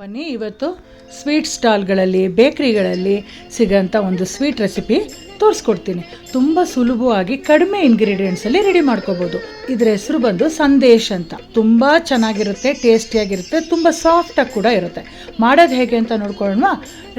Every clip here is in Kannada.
ಬನ್ನಿ ಇವತ್ತು ಸ್ವೀಟ್ ಸ್ಟಾಲ್ಗಳಲ್ಲಿ ಬೇಕ್ರಿಗಳಲ್ಲಿ ಸಿಗೋಂಥ ಒಂದು ಸ್ವೀಟ್ ರೆಸಿಪಿ ತೋರಿಸ್ಕೊಡ್ತೀನಿ. ತುಂಬ ಸುಲಭವಾಗಿ ಕಡಿಮೆ ಇಂಗ್ರೀಡಿಯೆಂಟ್ಸಲ್ಲಿ ರೆಡಿ ಮಾಡ್ಕೋಬೋದು. ಇದರ ಹೆಸರು ಬಂದು ಸಂದೇಶ್ ಅಂತ. ತುಂಬ ಚೆನ್ನಾಗಿರುತ್ತೆ, ಟೇಸ್ಟಿಯಾಗಿರುತ್ತೆ, ತುಂಬ ಸಾಫ್ಟಾಗಿ ಕೂಡ ಇರುತ್ತೆ. ಮಾಡೋದು ಹೇಗೆ ಅಂತ ನೋಡ್ಕೊಳ್ಳೋಣ.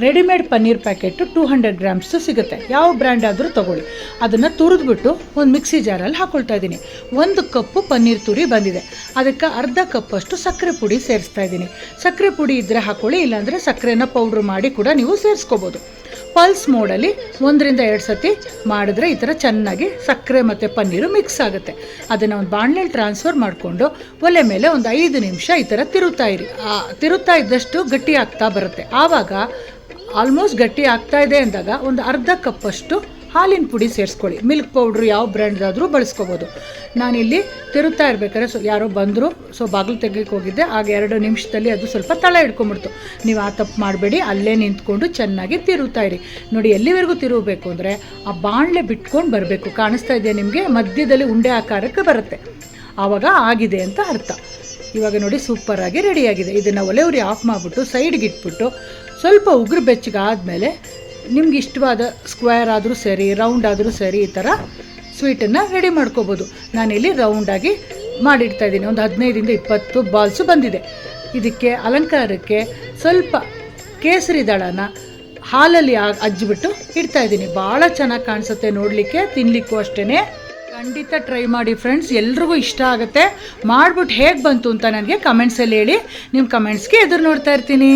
ರೆಡಿಮೇಡ್ ಪನ್ನೀರ್ ಪ್ಯಾಕೆಟು 200 ಗ್ರಾಮ್ಸು ಸಿಗುತ್ತೆ. ಯಾವ ಬ್ರ್ಯಾಂಡ್ ಆದರೂ ತೊಗೊಳ್ಳಿ. ಅದನ್ನು ತುರಿದ್ಬಿಟ್ಟು ಒಂದು ಮಿಕ್ಸಿ ಜಾರಲ್ಲಿ ಹಾಕ್ಕೊಳ್ತಾ ಇದ್ದೀನಿ. 1 ಕಪ್ಪು ಪನ್ನೀರ್ ತುರಿ ಬಂದಿದೆ. ಅದಕ್ಕೆ ಅರ್ಧ ಕಪ್ಪಷ್ಟು ಸಕ್ಕರೆ ಪುಡಿ ಸೇರಿಸ್ತಾ ಇದ್ದೀನಿ. ಸಕ್ಕರೆ ಪುಡಿ ಇದ್ದರೆ ಹಾಕ್ಕೊಳ್ಳಿ, ಇಲ್ಲಾಂದರೆ ಸಕ್ಕರೆನ ಪೌಡ್ರ್ ಮಾಡಿ ಕೂಡ ನೀವು ಸೇರಿಸ್ಕೋಬೋದು. ಪಲ್ಸ್ ಮೋಡಲ್ಲಿ 1 ರಿಂದ 2 ಸತಿ ಮಾಡಿದ್ರೆ ಈ ಥರ ಚೆನ್ನಾಗಿ ಸಕ್ಕರೆ ಮತ್ತು ಪನ್ನೀರು ಮಿಕ್ಸ್ ಆಗುತ್ತೆ. ಅದನ್ನು ಒಂದು ಬಾಣಲೆಯಲ್ಲಿ ಟ್ರಾನ್ಸ್ಫರ್ ಮಾಡಿಕೊಂಡು ಒಲೆ ಮೇಲೆ ಒಂದು 5 ನಿಮಿಷ ಈ ಥರ ತಿರುತ್ತಾ ಇರಿ. ತಿರುತ್ತಾ ಇದ್ದಷ್ಟು ಗಟ್ಟಿ ಆಗ್ತಾ ಬರುತ್ತೆ. ಆವಾಗ ಆಲ್ಮೋಸ್ಟ್ ಗಟ್ಟಿ ಆಗ್ತಾ ಇದೆ ಅಂದಾಗ ಒಂದು ಅರ್ಧ ಕಪ್ಪಷ್ಟು ಹಾಲಿನ ಪುಡಿ ಸೇರಿಸ್ಕೊಳ್ಳಿ. ಮಿಲ್ಕ್ ಪೌಡ್ರು ಯಾವ ಬ್ರ್ಯಾಂಡ್ದಾದರೂ ಬಳಸ್ಕೋಬೋದು. ನಾನಿಲ್ಲಿ ತಿರುತ್ತಾ ಇರ್ಬೇಕಾದ್ರೆ ಯಾರೋ ಬಂದರು, ಬಾಗಿಲು ತೆಗಿಲಿಕ್ಕೆ ಹೋಗಿದ್ದೆ. ಆಗ 2 ನಿಮಿಷದಲ್ಲಿ ಅದು ಸ್ವಲ್ಪ ತಳ ಹಿಡ್ಕೊಂಬಿಡ್ತು. ನೀವು ಆ ತಪ್ಪು ಮಾಡಬೇಡಿ, ಅಲ್ಲೇ ನಿಂತ್ಕೊಂಡು ಚೆನ್ನಾಗಿ ತಿರುತ್ತಾ ಇರಿ. ನೋಡಿ, ಎಲ್ಲಿವರೆಗೂ ತಿರುಗಬೇಕು ಅಂದರೆ ಆ ಬಾಣಲೆ ಬಿಟ್ಕೊಂಡು ಬರಬೇಕು. ಕಾಣಿಸ್ತಾ ಇದೆಯಾ ನಿಮಗೆ? ಮಧ್ಯದಲ್ಲಿ ಉಂಡೆ ಆಕಾರಕ್ಕೆ ಬರುತ್ತೆ. ಆವಾಗ ಆಗಿದೆ ಅಂತ ಅರ್ಥ. ಇವಾಗ ನೋಡಿ, ಸೂಪರಾಗಿ ರೆಡಿಯಾಗಿದೆ. ಇದನ್ನು ಒಲೆ ಉರಿ ಆಫ್ ಮಾಡಿಬಿಟ್ಟು ಸೈಡ್ಗೆ ಇಟ್ಬಿಟ್ಟು ಸ್ವಲ್ಪ ಉಗುರು ಬೆಚ್ಚಗಾದಮೇಲೆ ನಿಮ್ಗೆ ಇಷ್ಟವಾದ ಸ್ಕ್ವೇರ್ ಆದರೂ ಸರಿ, ರೌಂಡ್ ಆದರೂ ಸರಿ, ಈ ಥರ ಸ್ವೀಟನ್ನು ರೆಡಿ ಮಾಡ್ಕೋಬೋದು. ನಾನಿಲ್ಲಿ ರೌಂಡಾಗಿ ಮಾಡಿಡ್ತಾ ಇದ್ದೀನಿ. ಒಂದು 15 ರಿಂದ 20 ಬಾಲ್ಸು ಬಂದಿದೆ. ಇದಕ್ಕೆ ಅಲಂಕಾರಕ್ಕೆ ಸ್ವಲ್ಪ ಕೇಸರಿ ದಳನ ಹಾಲಲ್ಲಿ ಅಜ್ಜಿಬಿಟ್ಟು ಇಡ್ತಾ ಇದ್ದೀನಿ. ಭಾಳ ಚೆನ್ನಾಗಿ ಕಾಣಿಸುತ್ತೆ ನೋಡಲಿಕ್ಕೆ, ತಿನ್ನಲಿಕ್ಕೂ ಅಷ್ಟೇ. ಖಂಡಿತ ಟ್ರೈ ಮಾಡಿ ಫ್ರೆಂಡ್ಸ್, ಎಲ್ರಿಗೂ ಇಷ್ಟ ಆಗುತ್ತೆ. ಮಾಡಿಬಿಟ್ಟು ಹೇಗೆ ಬಂತು ಅಂತ ನನಗೆ ಕಮೆಂಟ್ಸಲ್ಲಿ ಹೇಳಿ. ನಿಮ್ಮ ಕಮೆಂಟ್ಸ್ಗೆ ಎದುರು ನೋಡ್ತಾ ಇರ್ತೀನಿ.